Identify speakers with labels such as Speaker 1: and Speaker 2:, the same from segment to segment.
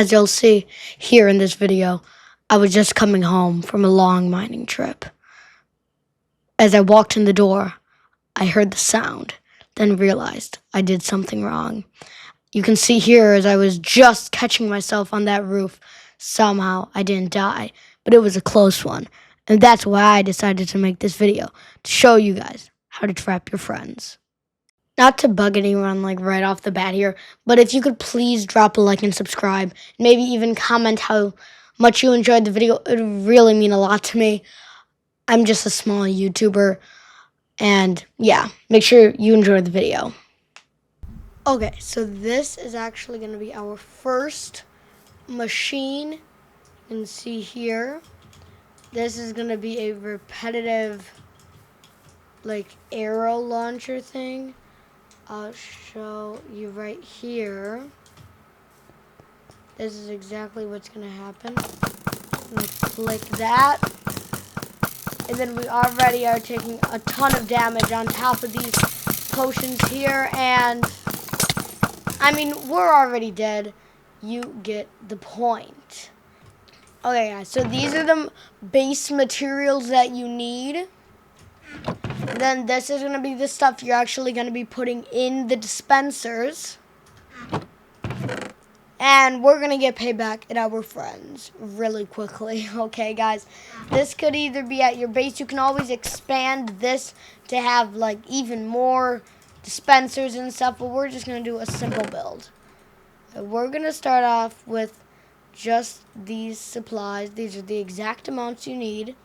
Speaker 1: As you'll see here in this video, I was just coming home from a long mining trip. As I walked in the door, I heard the sound, then realized I did something wrong. You can see here as I was just catching myself on that roof. Somehow I didn't die, but it was a close one. And that's why I decided to make this video, to show you guys how to trap your friends. Not to bug anyone like right off the bat here, but if you could please drop a like and subscribe, maybe even comment how much you enjoyed the video, it would really mean a lot to me. I'm just a small YouTuber, and yeah, make sure you enjoy the video. Okay, so this is actually going to be our first machine. You can see here, this is going to be a repetitive like arrow launcher thing. I'll show you right here. This is exactly what's going to happen. I'm going to click that. And then we already are taking a ton of damage on top of these potions here. And, I mean, we're already dead. You get the point. Okay, guys, so these are the base materials that you need. Then this is going to be the stuff you're actually going to be putting in the dispensers. And we're going to get payback at our friends really quickly. Okay, guys. This could either be at your base. You can always expand this to have, like, even more dispensers and stuff. But we're just going to do a simple build. We're going to start off with just these supplies. These are the exact amounts you need.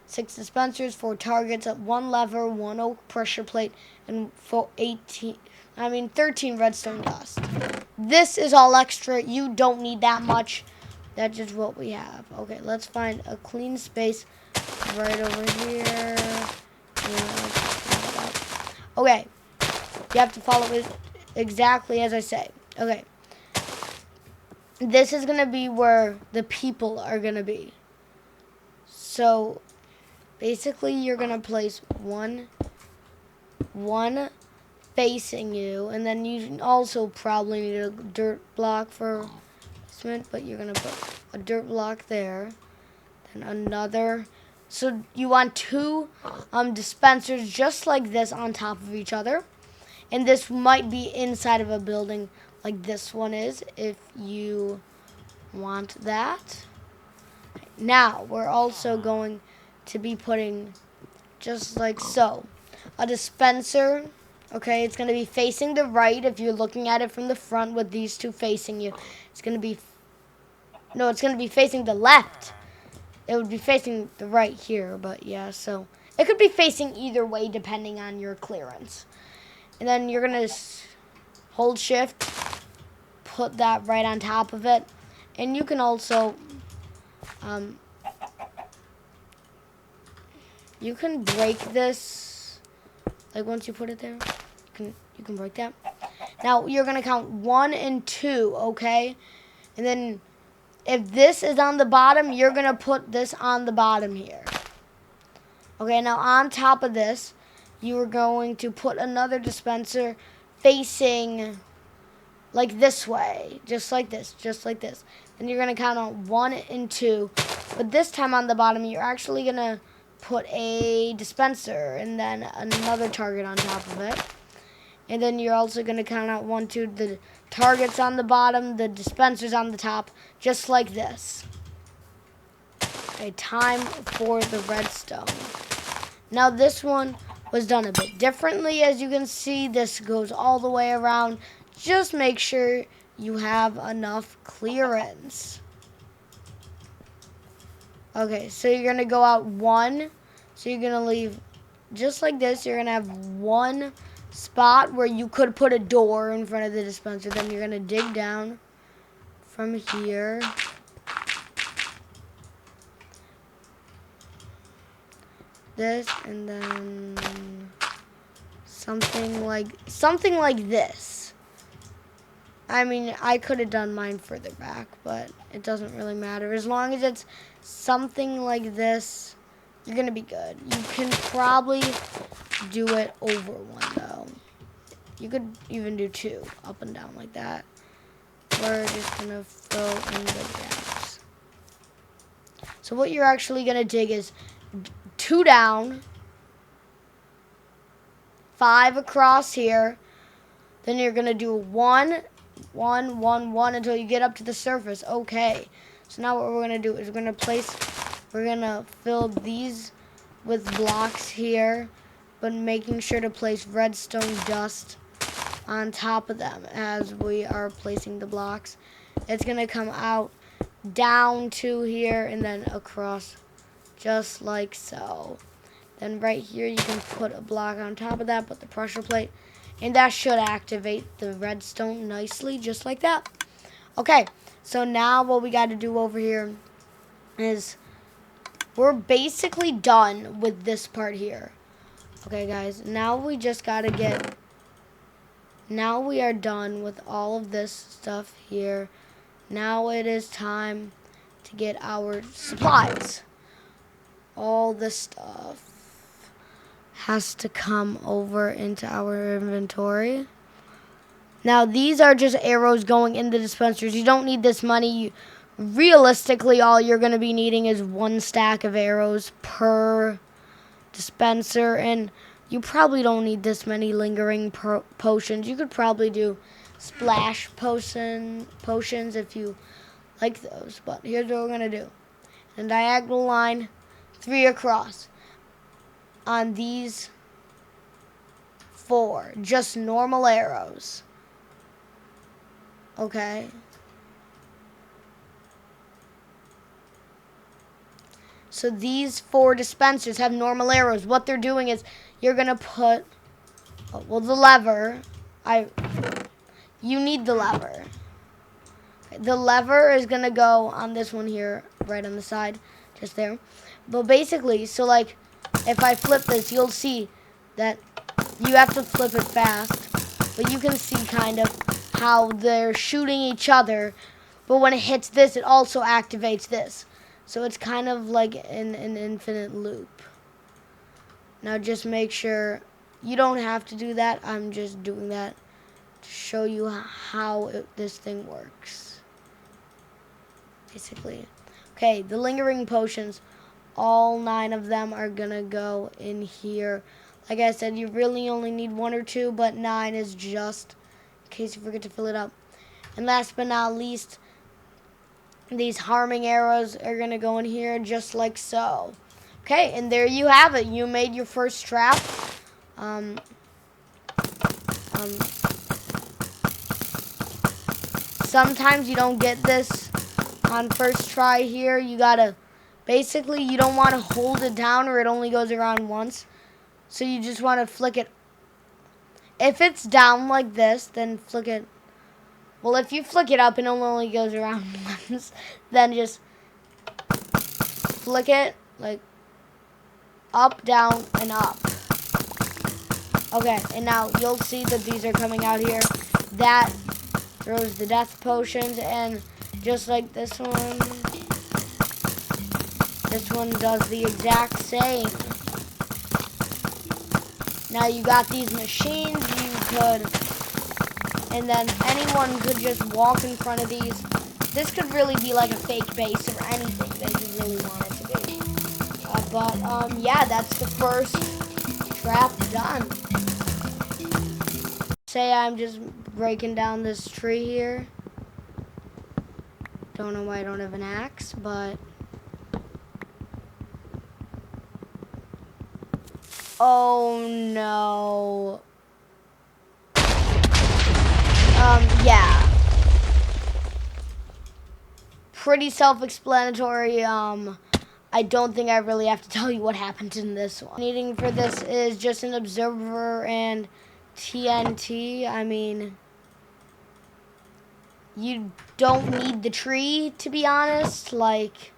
Speaker 1: 6 dispensers, 4 targets, 1 lever, 1 oak pressure plate, and 13 redstone dust. This is all extra. You don't need that much. That's just what we have. Okay, let's find a clean space right over here. Okay, you have to follow it exactly as I say. Okay, this is going to be where the people are going to be. So basically, you're going to place one facing you, and then you also probably need a dirt block for cement, but you're going to put a dirt block there, then another. So you want 2 dispensers just like this on top of each other, and this might be inside of a building like this one is if you want that. Now, we're also going to be putting, just like so, a dispenser. Okay, it's going to be facing the right if you're looking at it from the front with these 2 facing you. It's going to be, no, it's going to be facing the left. It would be facing the right here, but yeah, so it could be facing either way depending on your clearance. And then you're going to hold shift, put that right on top of it. And you can also you can break this, like once you put it there, you can break that. Now you're gonna count 1 and 2, okay? And then if this is on the bottom, you're gonna put this on the bottom here. Okay, now on top of this, you are going to put another dispenser facing like this way, just like this, just like this. Then you're gonna count on 1 and 2, but this time on the bottom, you're actually gonna put a dispenser and then another target on top of it. And then you're also going to count out 1, 2, the targets on the bottom, the dispensers on the top, just like this. Okay, time for the redstone. Now this one was done a bit differently. As you can see, this goes all the way around. Just make sure you have enough clearance. Okay, so you're going to go out 1. So you're going to leave just like this. You're going to have 1 spot where you could put a door in front of the dispenser. Then you're going to dig down from here. This, and then something like this. I mean, I could have done mine further back, but it doesn't really matter. As long as it's something like this, you're going to be good. You can probably do it over 1, though. You could even do 2, up and down like that. we're just gonna fill in the gaps. So what you're actually gonna dig is 2 down, 5 across here. Then you're gonna do 1, 1, 1, 1 until you get up to the surface. Okay. So now what we're gonna do is we're gonna fill these with blocks here, but making sure to place redstone dust on top of them as we are placing the blocks. It's gonna come out down to here and then across just like so. Then right here you can put a block on top of that, put the pressure plate, and that should activate the redstone nicely just like that. Okay, so now what we got to do over here is we're basically done with this part here. Okay guys, now we just gotta now we are done with all of this stuff here. Now it is time to get our supplies. All this stuff has to come over into our inventory. Now these are just arrows going in the dispensers. You don't need this money. Realistically, all you're going to be needing is 1 stack of arrows per dispenser, and you probably don't need this many lingering potions. You could probably do splash potions if you like those, but here's what we're going to do. In a diagonal line, 3 across. On these 4, just normal arrows. Okay. So these 4 dispensers have normal arrows. What they're doing is you're going to put, well, the lever. You need the lever. The lever is going to go on this one here, right on the side, just there. But basically, so like, if I flip this, you'll see that you have to flip it fast. But you can see kind of how they're shooting each other. But when it hits this, it also activates this. So it's kind of like an infinite loop. Now just make sure, you don't have to do that. I'm just doing that to show you how this thing works. Basically. Okay, the lingering potions, all 9 of them are gonna go in here. Like I said, you really only need 1 or 2, but 9 is just in case you forget to fill it up. And last but not least, these harming arrows are gonna go in here just like so. Okay, and there you have it. You made your first trap. Sometimes you don't get this on first try here. You gotta, basically you don't want to hold it down or it only goes around once. So you just want to flick it. If it's down like this, then flick it. Well, if you flick it up and it only goes around once, then just flick it like up, down, and up. Okay, and now you'll see that these are coming out here. That throws the death potions, and just like this one does the exact same. Now you got these machines, you could, and then anyone could just walk in front of these. This could really be like a fake base or anything that you really want it to be. Yeah, that's the first trap done. Say I'm just breaking down this tree here. Don't know why I don't have an axe, but oh no. Yeah. Pretty self-explanatory. I don't think I really have to tell you what happened in this one. Needing for this is just an observer and TNT. I mean, you don't need the tree, to be honest. Like,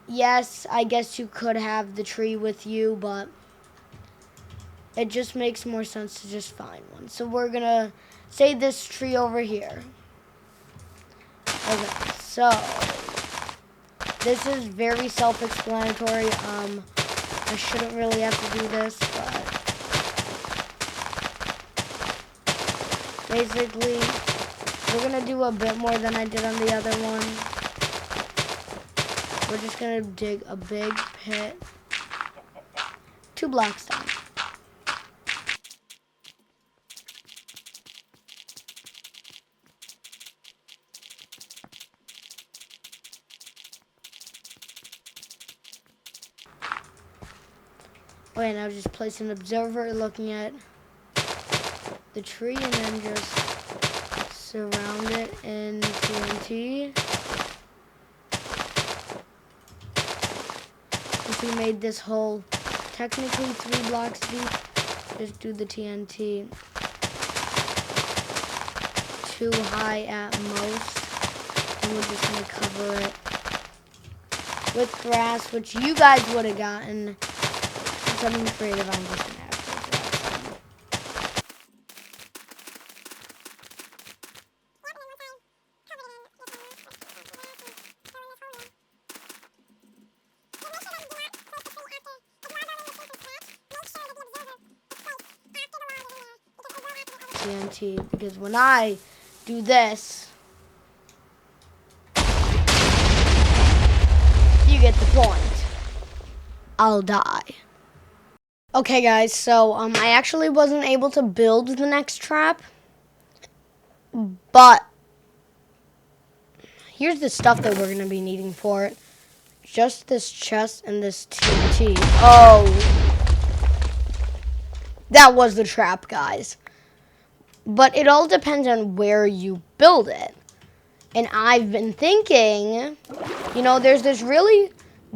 Speaker 1: yes, I guess you could have the tree with you, but it just makes more sense to just find one. So we're gonna say this tree over here. Okay, so this is very self-explanatory. I shouldn't really have to do this, but basically We're gonna do a bit more than I did on the other one. We're just gonna dig a big pit. 2 blocks down. Wait, now just place an observer looking at the tree and then just surround it in TNT. If we made this hole technically 3 blocks deep, just do the TNT 2 high at most, and we're just gonna cover it with grass, which you guys would have gotten. Something creative, I'm just gonna have to TNT, because when I do this, you get the point. I'll die. Okay guys, so I actually wasn't able to build the next trap, but here's the stuff that we're going to be needing for it. Just this chest and this TNT. Oh, that was the trap, guys. But it all depends on where you build it. And I've been thinking, you know, there's this really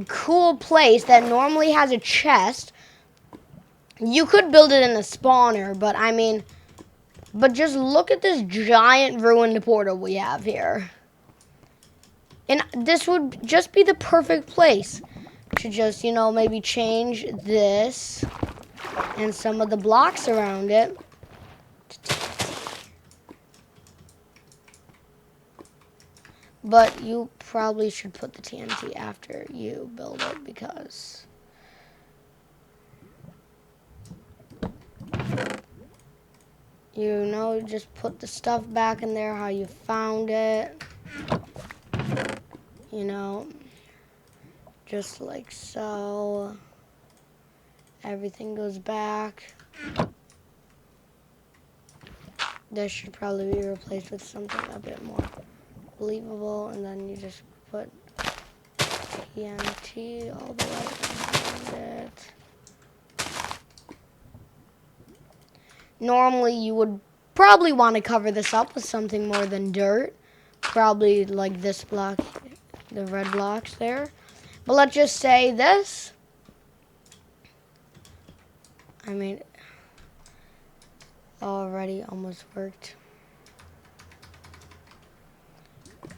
Speaker 1: cool place that normally has a chest. You could build it in a spawner, but I mean, but just look at this giant ruined portal we have here. And this would just be the perfect place to just, you know, maybe change this and some of the blocks around it. But you probably should put the TNT after you build it, because you know, just put the stuff back in there how you found it. You know, just like so. Everything goes back. This should probably be replaced with something a bit more believable, and then you just put TNT all the way around it. Normally, you would probably want to cover this up with something more than dirt. Probably like this block, the red blocks there. But let's just say this. I mean, already almost worked.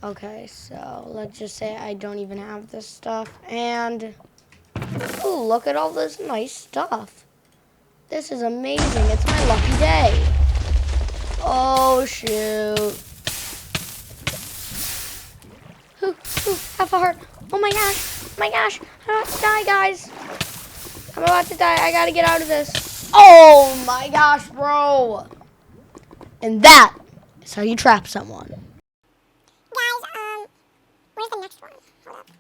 Speaker 1: Okay, so let's just say I don't even have this stuff. And, ooh, look at all this nice stuff. This is amazing. It's my lucky day. Oh, shoot. Have a heart. Oh my gosh. Oh my gosh. I'm about to die, guys. I'm about to die. I gotta get out of this. Oh my gosh, bro. And that is how you trap someone.
Speaker 2: Guys, where's the next one? Hold up.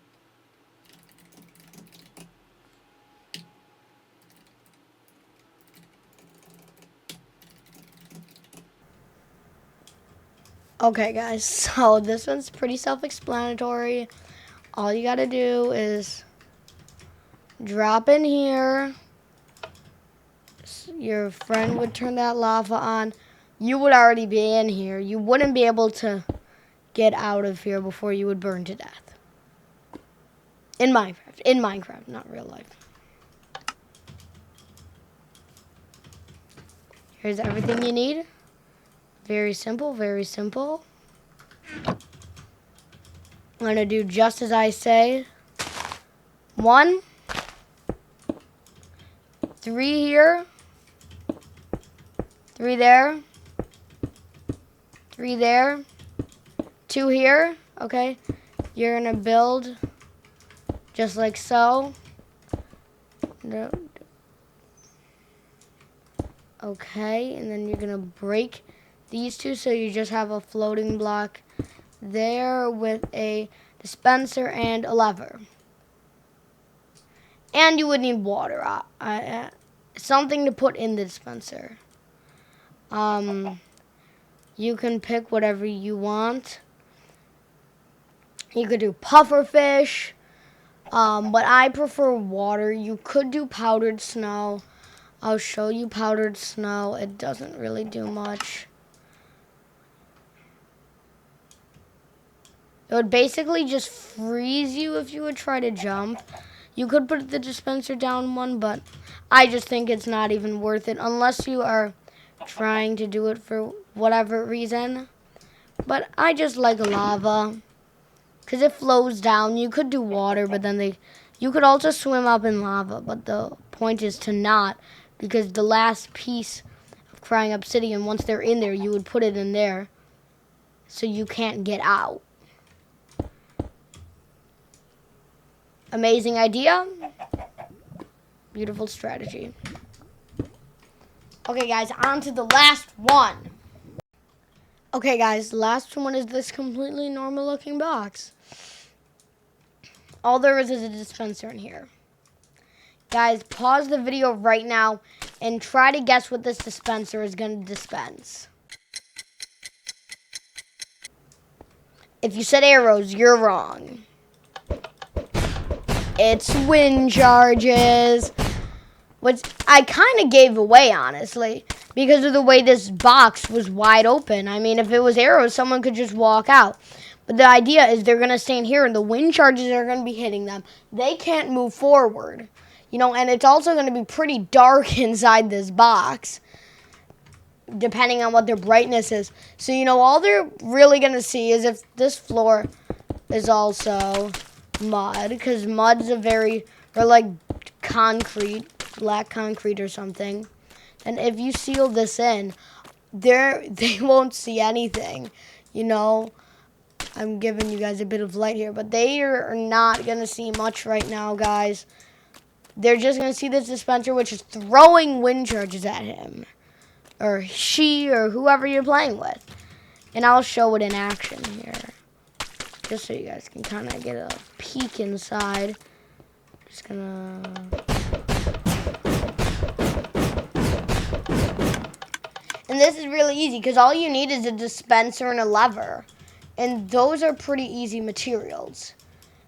Speaker 1: Okay, guys, so this one's pretty self-explanatory. All you gotta do is drop in here. Your friend would turn that lava on. You would already be in here. You wouldn't be able to get out of here before you would burn to death. In Minecraft, not real life. Here's everything you need. Very simple, very simple. I'm gonna do just as I say. 1, 3 here, 3 there, 3 there, 2 here. Okay, you're gonna build just like so. Okay, and then you're gonna break these two, so you just have a floating block there with a dispenser and a lever. And you would need water, something to put in the dispenser. You can pick whatever you want. You could do puffer fish, but I prefer water. You could do powdered snow. I'll show you powdered snow. It doesn't really do much. It would basically just freeze you if you would try to jump. You could put the dispenser down one, but I just think it's not even worth it unless you are trying to do it for whatever reason. But I just like lava because it flows down. You could do water, but then you could also swim up in lava, but the point is to not, because the last piece of crying obsidian, once they're in there, you would put it in there so you can't get out. Amazing idea. Beautiful strategy. Okay, guys, on to the last one. Okay, guys, last one is this completely normal looking box. All there is a dispenser in here. Guys, pause the video right now and try to guess what this dispenser is going to dispense. If you said arrows, you're wrong. It's wind charges, which I kind of gave away, honestly, because of the way this box was wide open. I mean, if it was arrows, someone could just walk out. But the idea is they're going to stand here, and the wind charges are going to be hitting them. They can't move forward, you know, and it's also going to be pretty dark inside this box, depending on what their brightness is. So, you know, all they're really going to see is if this floor is also mud, because mud's or like concrete, black concrete or something. And if you seal this in, they won't see anything. You know, I'm giving you guys a bit of light here, but they are not going to see much right now, guys. They're just going to see this dispenser, which is throwing wind charges at him, or she, or whoever you're playing with. And I'll show it in action here, just so you guys can kind of get a peek inside. Just gonna... And this is really easy, because all you need is a dispenser and a lever. And those are pretty easy materials.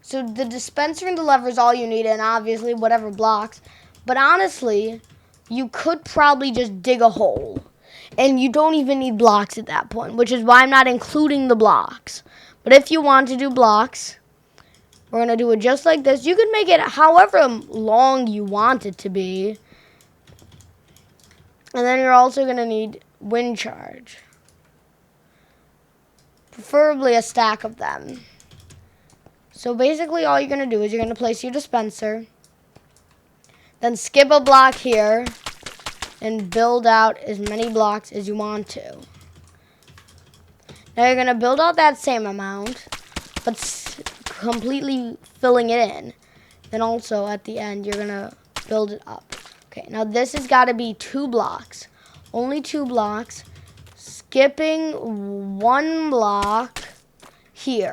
Speaker 1: So the dispenser and the lever is all you need, and obviously whatever blocks. But honestly, you could probably just dig a hole. And you don't even need blocks at that point, which is why I'm not including the blocks. But if you want to do blocks, we're going to do it just like this. You can make it however long you want it to be. And then you're also going to need wind charge. Preferably a stack of them. So basically all you're going to do is you're going to place your dispenser. Then skip a block here. And build out as many blocks as you want to. Now you're going to build out that same amount, but completely filling it in. Then also at the end, you're going to build it up. Okay, now this has got to be 2 blocks. Only 2 blocks. Skipping 1 block here.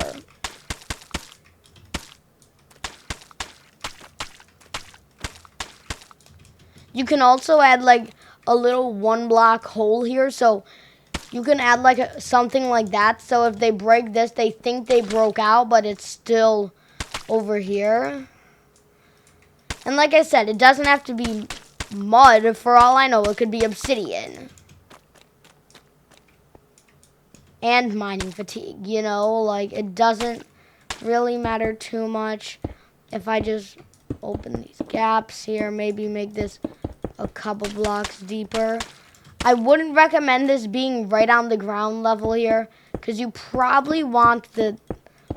Speaker 1: You can also add like a little 1 block hole here, so you can add like something like that. So if they break this, they think they broke out, but it's still over here. And like I said, it doesn't have to be mud. For all I know, it could be obsidian. And mining fatigue, you know, like it doesn't really matter too much. If I just open these gaps here, maybe make this a couple blocks deeper. I wouldn't recommend this being right on the ground level here, because you probably want the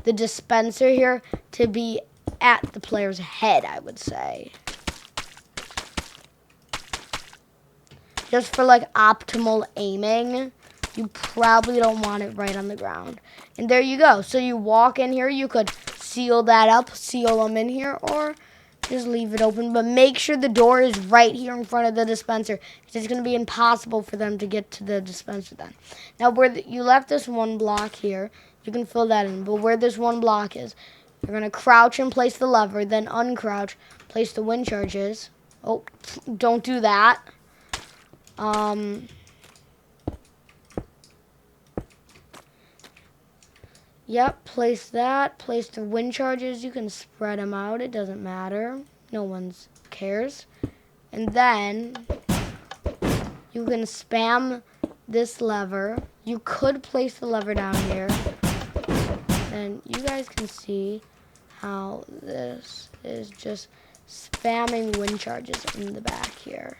Speaker 1: dispenser here to be at the player's head, I would say. Just for like optimal aiming, you probably don't want it right on the ground. And there you go. So you walk in here, you could seal that up, seal them in here, or just leave it open. But make sure the door is right here in front of the dispenser, because it's going to be impossible for them to get to the dispenser then. Now, where you left this one block here, you can fill that in. But where this one block is, you're going to crouch and place the lever, then uncrouch, place the wind charges. Oh, don't do that. Yep, place that. Place the wind charges. You can spread them out. It doesn't matter. No one cares. And then you can spam this lever. You could place the lever down here. And you guys can see how this is just spamming wind charges in the back here.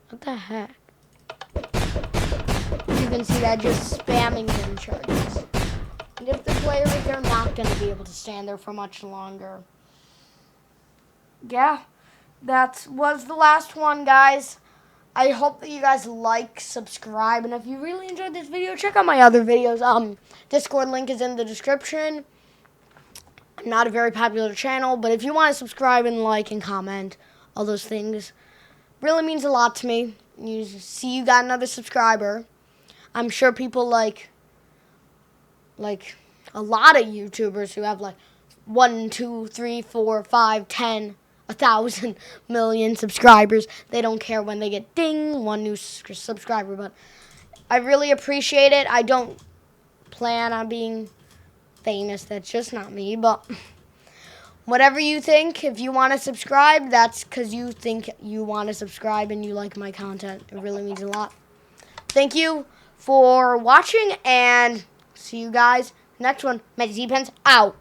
Speaker 1: What the heck? You can see that just spamming wind charges. And if the player is, they're not going to be able to stand there for much longer. Yeah, that was the last one, guys. I hope that you guys like, subscribe, and if you really enjoyed this video, check out my other videos. Discord link is in the description. I'm not a very popular channel, but if you want to subscribe and like and comment, all those things, really means a lot to me. You see you got another subscriber. I'm sure people like a lot of YouTubers who have like 1, 2, 3, 4, 5, 10, 1,000 million subscribers. They don't care when they get ding, one new subscriber. But I really appreciate it. I don't plan on being famous. That's just not me. But whatever you think, if you want to subscribe, that's because you think you want to subscribe and you like my content. It really means a lot. Thank you for watching, and see you guys next one. Mattyzpens out.